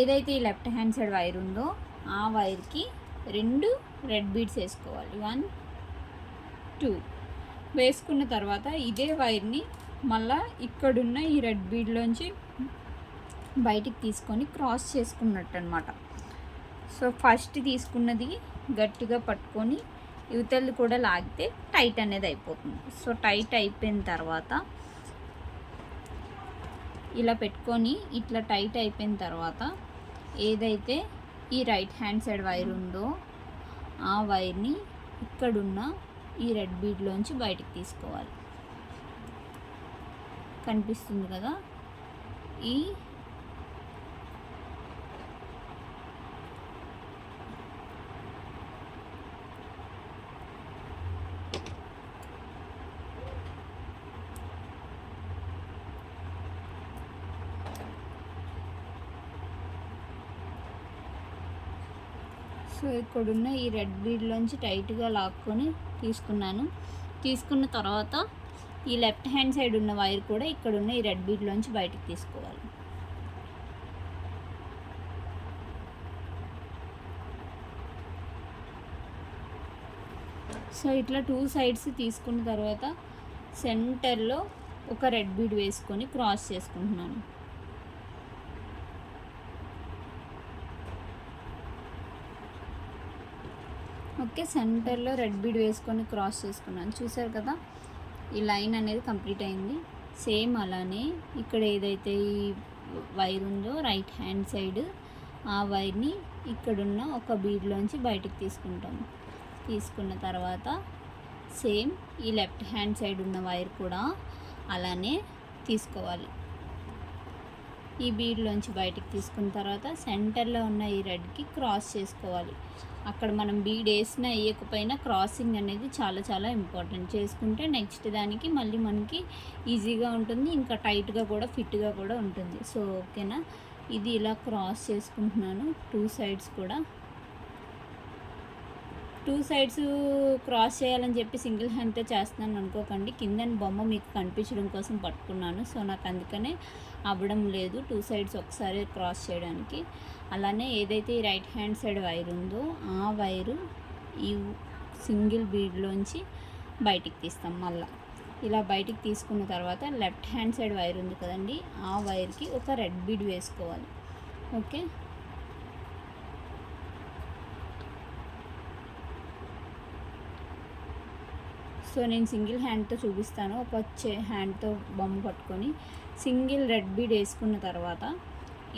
ఏదైతే ఈ లెఫ్ట్ హ్యాండ్ సైడ్ వైర్ ఉందో ఆ వైర్కి 2 రెడ్ బీడ్స్ వేసుకోవాలి. 1 2 వేసుకున్న తర్వాత ఇదే వైర్ని మళ్ళీ ఇక్కడున్న ఈ రెడ్ బీడ్లోంచి బయటికి తీసుకొని క్రాస్ చేసుకున్నట్టు అనమాట. సో ఫస్ట్ తీసుకున్నది గట్టిగా పట్టుకొని యువతలు కూడా లాగితే టైట్ అనేది అయిపోతుంది. సో టైట్ అయిపోయిన తర్వాత ఇలా పెట్టుకొని ఇట్లా టైట్ అయిపోయిన తర్వాత ఏదైతే ఈ రైట్ హ్యాండ్ సైడ్ వైర్ ఉందో ఆ వైర్ని ఇక్కడున్న ఈ రెడ్ బీడ్లోంచి బయటికి తీసుకోవాలి. కనిపిస్తుంది కదా, ఈ సో ఇక్కడున్న ఈ రెడ్ బీడ్లోంచి టైట్గా లాక్కొని తీసుకున్నాను. తీసుకున్న తర్వాత ఈ లెఫ్ట్ హ్యాండ్ సైడ్ ఉన్న వైర్ కూడా ఇక్కడున్న ఈ రెడ్ బీడ్లోంచి బయటికి తీసుకోవాలి. సో ఇట్లా 2 సైడ్స్ తీసుకున్న తర్వాత సెంటర్లో ఒక రెడ్ బీడ్ వేసుకొని క్రాస్ చేసుకుంటున్నాను. ఓకే, సెంటర్లో రెడ్ బీడ్ వేసుకొని క్రాస్ చేసుకున్నాను. చూసారు కదా, ఈ లైన్ అనేది కంప్లీట్ అయింది. సేమ్ అలానే ఇక్కడ ఏదైతే ఈ వైర్ ఉందో రైట్ హ్యాండ్ సైడ్, ఆ వైర్ని ఇక్కడున్న ఒక బీడ్లోంచి బయటికి తీసుకుంటాము. తీసుకున్న తర్వాత సేమ్ ఈ లెఫ్ట్ హ్యాండ్ సైడ్ ఉన్న వైర్ కూడా అలానే తీసుకోవాలి. ఈ బీడ్లోంచి బయటికి తీసుకున్న తర్వాత సెంటర్లో ఉన్న ఈ రెడ్కి క్రాస్ చేసుకోవాలి. అక్కడ మనం బీడ్ వేసినా వేయకపోయినా క్రాసింగ్ అనేది చాలా చాలా ఇంపార్టెంట్. చేసుకుంటే నెక్స్ట్ దానికి మళ్ళీ మనకి ఈజీగా ఉంటుంది, ఇంకా టైట్గా కూడా ఫిట్గా కూడా ఉంటుంది. సో ఓకేనా, ఇది ఇలా క్రాస్ చేసుకుంటున్నాను. 2 సైడ్స్ కూడా 2 సైడ్స్ క్రాస్ చేయాలని చెప్పి సింగిల్ హ్యాండ్తో చేస్తున్నాను అనుకోకండి. కింద బొమ్మ మీకు కనిపించడం కోసం పట్టుకున్నాను. సో నాకు అందుకనే అవ్వడం లేదు 2 సైడ్స్ ఒకసారి క్రాస్ చేయడానికి. అలానే ఏదైతే ఈ రైట్ హ్యాండ్ సైడ్ వైర్ ఉందో ఆ వైరు ఈ సింగిల్ బీడ్లోంచి బయటికి తీస్తాం. మళ్ళీ ఇలా బయటికి తీసుకున్న తర్వాత లెఫ్ట్ హ్యాండ్ సైడ్ వైర్ ఉంది కదండి, ఆ వైర్కి ఒక రెడ్ బీడ్ వేసుకోవాలి. ఓకే, సో నేను సింగిల్ హ్యాండ్తో చూపిస్తాను. ఒక హ్యాండ్తో బొమ్మ పట్టుకొని సింగిల్ రెడ్ బీడ్ వేసుకున్న తర్వాత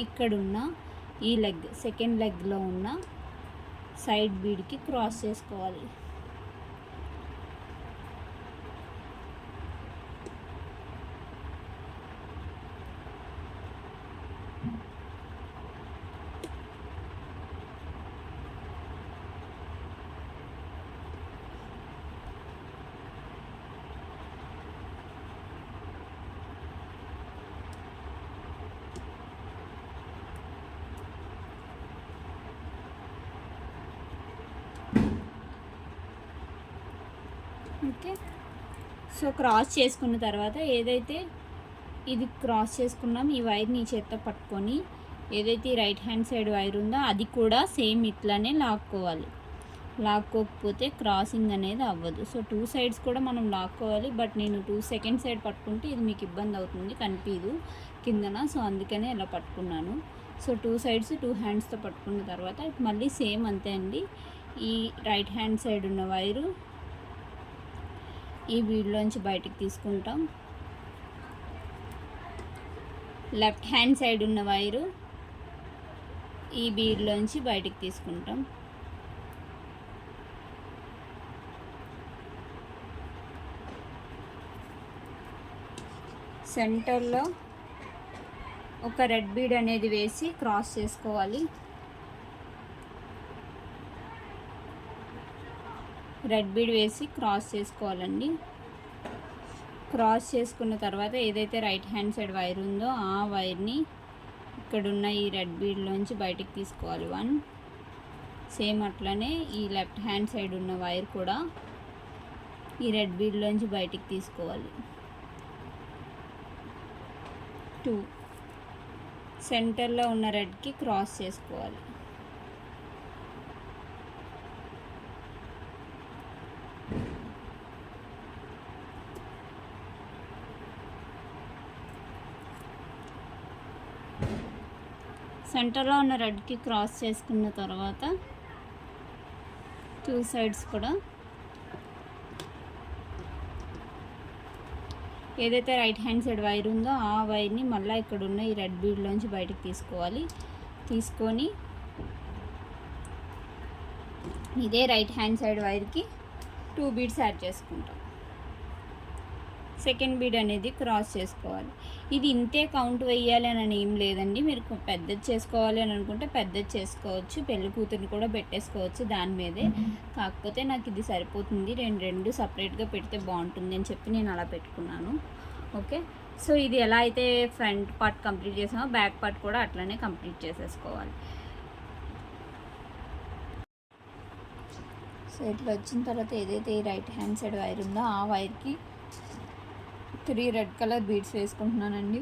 ఇక్కడున్న ఈ లెగ్, సెకండ్ లెగ్లో ఉన్న సైడ్ బీడ్కి క్రాస్ చేసుకోవాలి. ఓకే, సో క్రాస్ చేసుకున్న తర్వాత ఏదైతే ఇది క్రాస్ చేసుకున్నాం, ఈ వైర్ని ఈ చేత్తో పట్టుకొని ఏదైతే ఈ రైట్ హ్యాండ్ సైడ్ వైర్ ఉందో అది కూడా సేమ్ ఇట్లానే లాక్కోవాలి. లాక్కోకపోతే క్రాసింగ్ అనేది అవ్వదు. సో 2 సైడ్స్ కూడా మనం లాక్కోవాలి. బట్ నేను 2 సెకండ్ సైడ్ పట్టుకుంటే ఇది మీకు ఇబ్బంది అవుతుంది, కనిపించదు కిందన. సో అందుకనే ఇలా పట్టుకున్నాను. సో 2 సైడ్స్ 2 హ్యాండ్స్తో పట్టుకున్న తర్వాత మళ్ళీ సేమ్ అంతే అండి. ఈ రైట్ హ్యాండ్ సైడ్ ఉన్న వైరు ఈ బీడ్లోంచి బయటికి తీసుకుంటాం. లెఫ్ట్ హ్యాండ్ సైడ్ ఉన్న వైరు ఈ బీడ్లోంచి బయటికి తీసుకుంటాం. సెంటర్లో ఒక రెడ్ బీడ్ అనేది వేసి క్రాస్ చేసుకోవాలి. రెడ్ బీడ్ వేసి క్రాస్ చేసుకోవాలండి. క్రాస్ చేసుకున్న తర్వాత ఏదైతే రైట్ హ్యాండ్ సైడ్ వైర్ ఉందో ఆ వైర్ని ఇక్కడున్న ఈ రెడ్ బీడ్లోంచి బయటికి తీసుకోవాలి 1. సేమ్ అట్లనే ఈ లెఫ్ట్ హ్యాండ్ సైడ్ ఉన్న వైర్ కూడా ఈ రెడ్ బీడ్లోంచి బయటికి తీసుకోవాలి 2. సెంటర్లో ఉన్న రెడ్కి క్రాస్ చేసుకోవాలి. సెంటర్లో ఉన్న రెడ్కి క్రాస్ చేసుకున్న తర్వాత 2 సైడ్స్ కూడా ఏదైతే రైట్ హ్యాండ్ సైడ్ వైర్ ఉందో ఆ వైర్ని మళ్ళీ ఇక్కడ ఉన్న ఈ రెడ్ బీడ్లోంచి బయటకు తీసుకోవాలి. తీసుకొని ఇదే రైట్ హ్యాండ్ సైడ్ వైర్కి 2 బీడ్స్ యాడ్ చేసుకుంటాం. సెకండ్ బీడ్ అనేది క్రాస్ చేసుకోవాలి. ఇది ఇంతే కౌంట్ వేయాలి అని ఏం లేదండి. మీరు పెద్దది చేసుకోవాలి అని అనుకుంటే పెద్దది చేసుకోవచ్చు, పెళ్లి కూతురిని కూడా పెట్టేసుకోవచ్చు దాని మీదే. కాకపోతే నాకు ఇది సరిపోతుంది, రెండు సపరేట్గా పెడితే బాగుంటుంది అని చెప్పి నేను అలా పెట్టుకున్నాను. ఓకే, సో ఇది ఎలా అయితే ఫ్రంట్ పార్ట్ కంప్లీట్ చేసామో బ్యాక్ పార్ట్ కూడా అట్లనే కంప్లీట్ చేసేసుకోవాలి. సో ఇట్లా వచ్చిన తర్వాత ఏదైతే ఈ రైట్ హ్యాండ్ సైడ్ వైర్ ఉందో ఆ వైర్కి 3 రెడ్ కలర్ బీడ్స్ వేసుకుంటున్నానండి.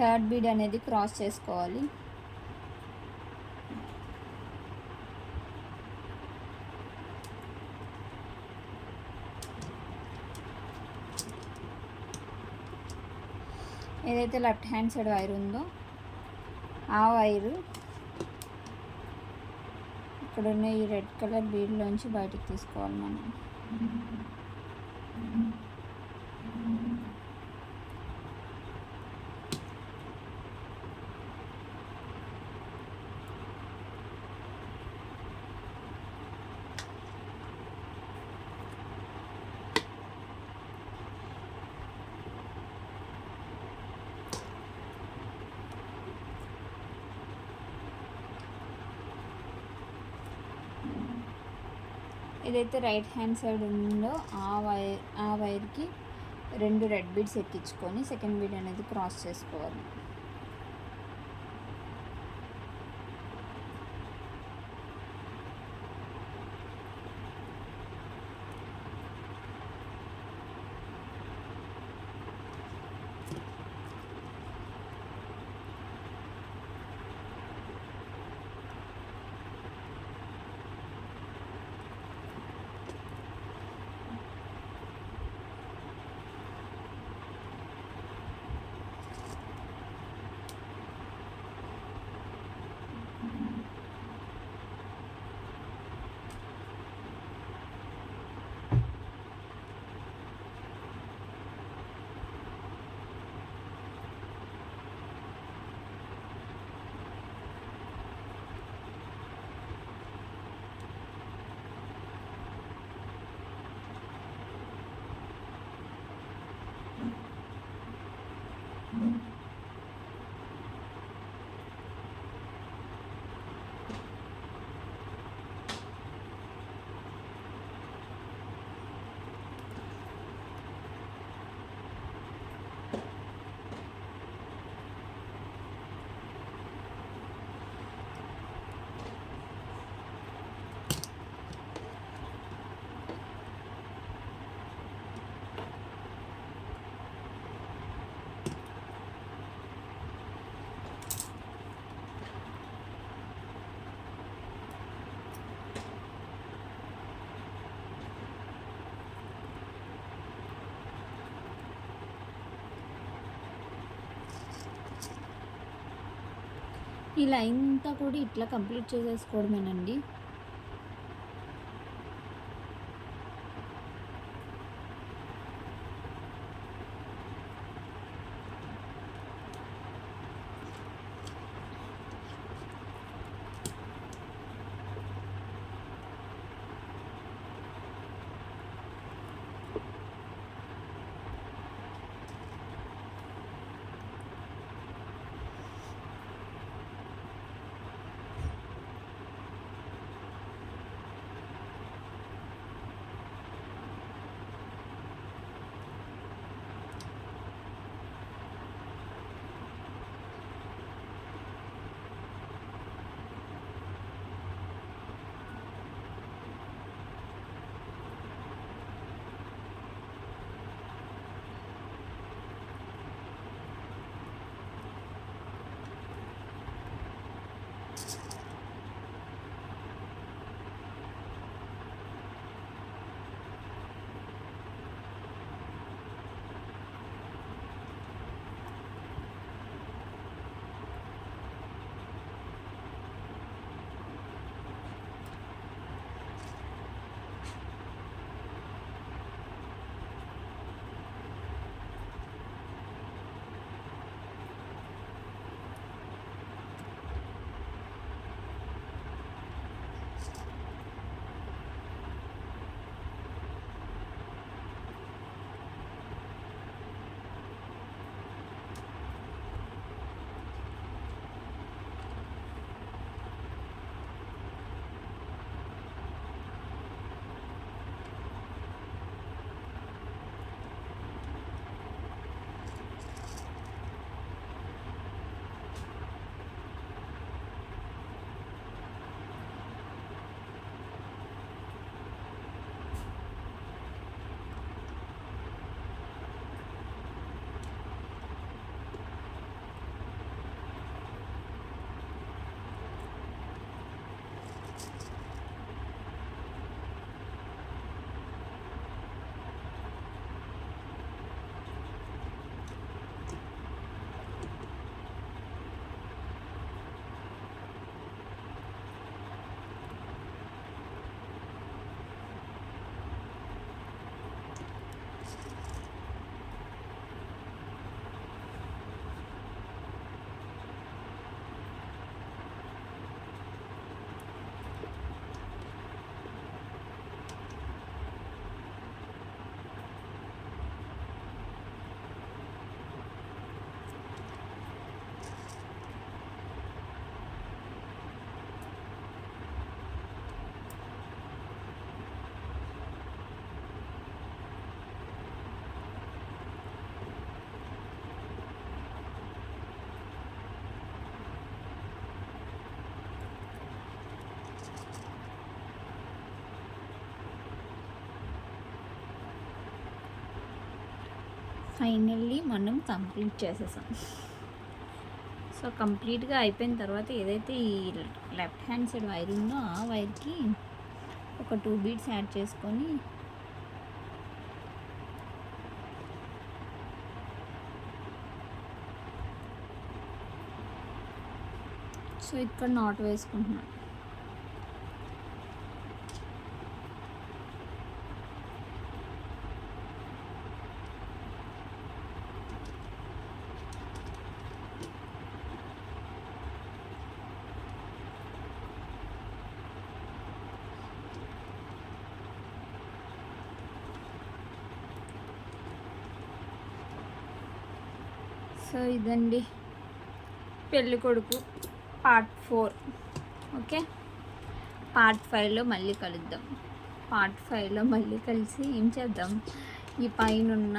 థర్డ్ బీడ్ అనేది క్రాస్ చేసుకోవాలి. ఏదైతే లెఫ్ట్ హ్యాండ్ సైడ్ వైర్ ఉందో ఆ వైరు ఇక్కడున్న ఈ రెడ్ కలర్ బీడ్లోంచి బయటికి తీసుకోవాలి మనం. ఏదైతే రైట్ హ్యాండ్ సైడ్ ఉందో ఆ వైర్కి 2 రెడ్ బీడ్స్ ఎక్కించుకొని సెకండ్ బీడ్ అనేది క్రాస్ చేసుకోవాలి. ఈ లైన్ అంతా కూడా ఇట్లా కంప్లీట్ చేసేసుకోవడమేనండి. ఫైనల్లీ మనం కంప్లీట్ చేసేసాం. సో కంప్లీట్గా అయిపోయిన తర్వాత ఏదైతే ఈ లెఫ్ట్ హ్యాండ్ సైడ్ వైర్ ఉందో ఆ వైర్కి ఒక 2 బీడ్స్ యాడ్ చేసుకొని సో ఇక్కడ నాట్ వేసుకుంటున్నాను. సో ఇదండి పెళ్ళి కొడుకు పార్ట్ 4. ఓకే, పార్ట్ 5లో మళ్ళీ కలుద్దాం. పార్ట్ 5లో మళ్ళీ కలిసి ఏం చేద్దాం, ఈ పైన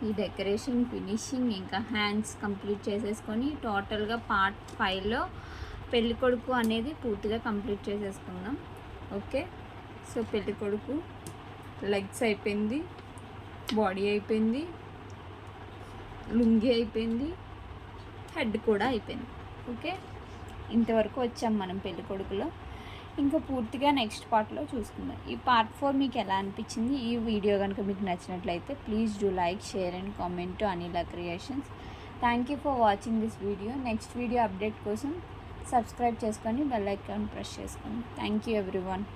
ఈ డెకరేషన్ ఫినిషింగ్ ఇంకా హ్యాండ్స్ కంప్లీట్ చేసేసుకొని టోటల్గా పార్ట్ 5లో పెళ్ళి కొడుకు అనేది పూర్తిగా కంప్లీట్ చేసేసుకుందాం. ఓకే, సో పెళ్ళి కొడుకు లెగ్స్ అయిపోయింది, బాడీ అయిపోయింది, లుంగి అయిపోయింది, హెడ్ కూడా అయిపోయింది. ఓకే, ఇంతవరకు వచ్చాం మనం పెళ్ళి కొడుకులో. ఇంకా పూర్తిగా నెక్స్ట్ పార్ట్లో చూసుకుందాం. ఈ పార్ట్ 4 మీకు ఎలా అనిపించింది? ఈ వీడియో కనుక మీకు నచ్చినట్లయితే please do like, share and comment to Anila creations. Thank you for watching this video. Next video update కోసం సబ్స్క్రైబ్ చేసుకొని బెల్ ఐకాన్ ప్రెస్ చేసుకోండి. Thank you everyone.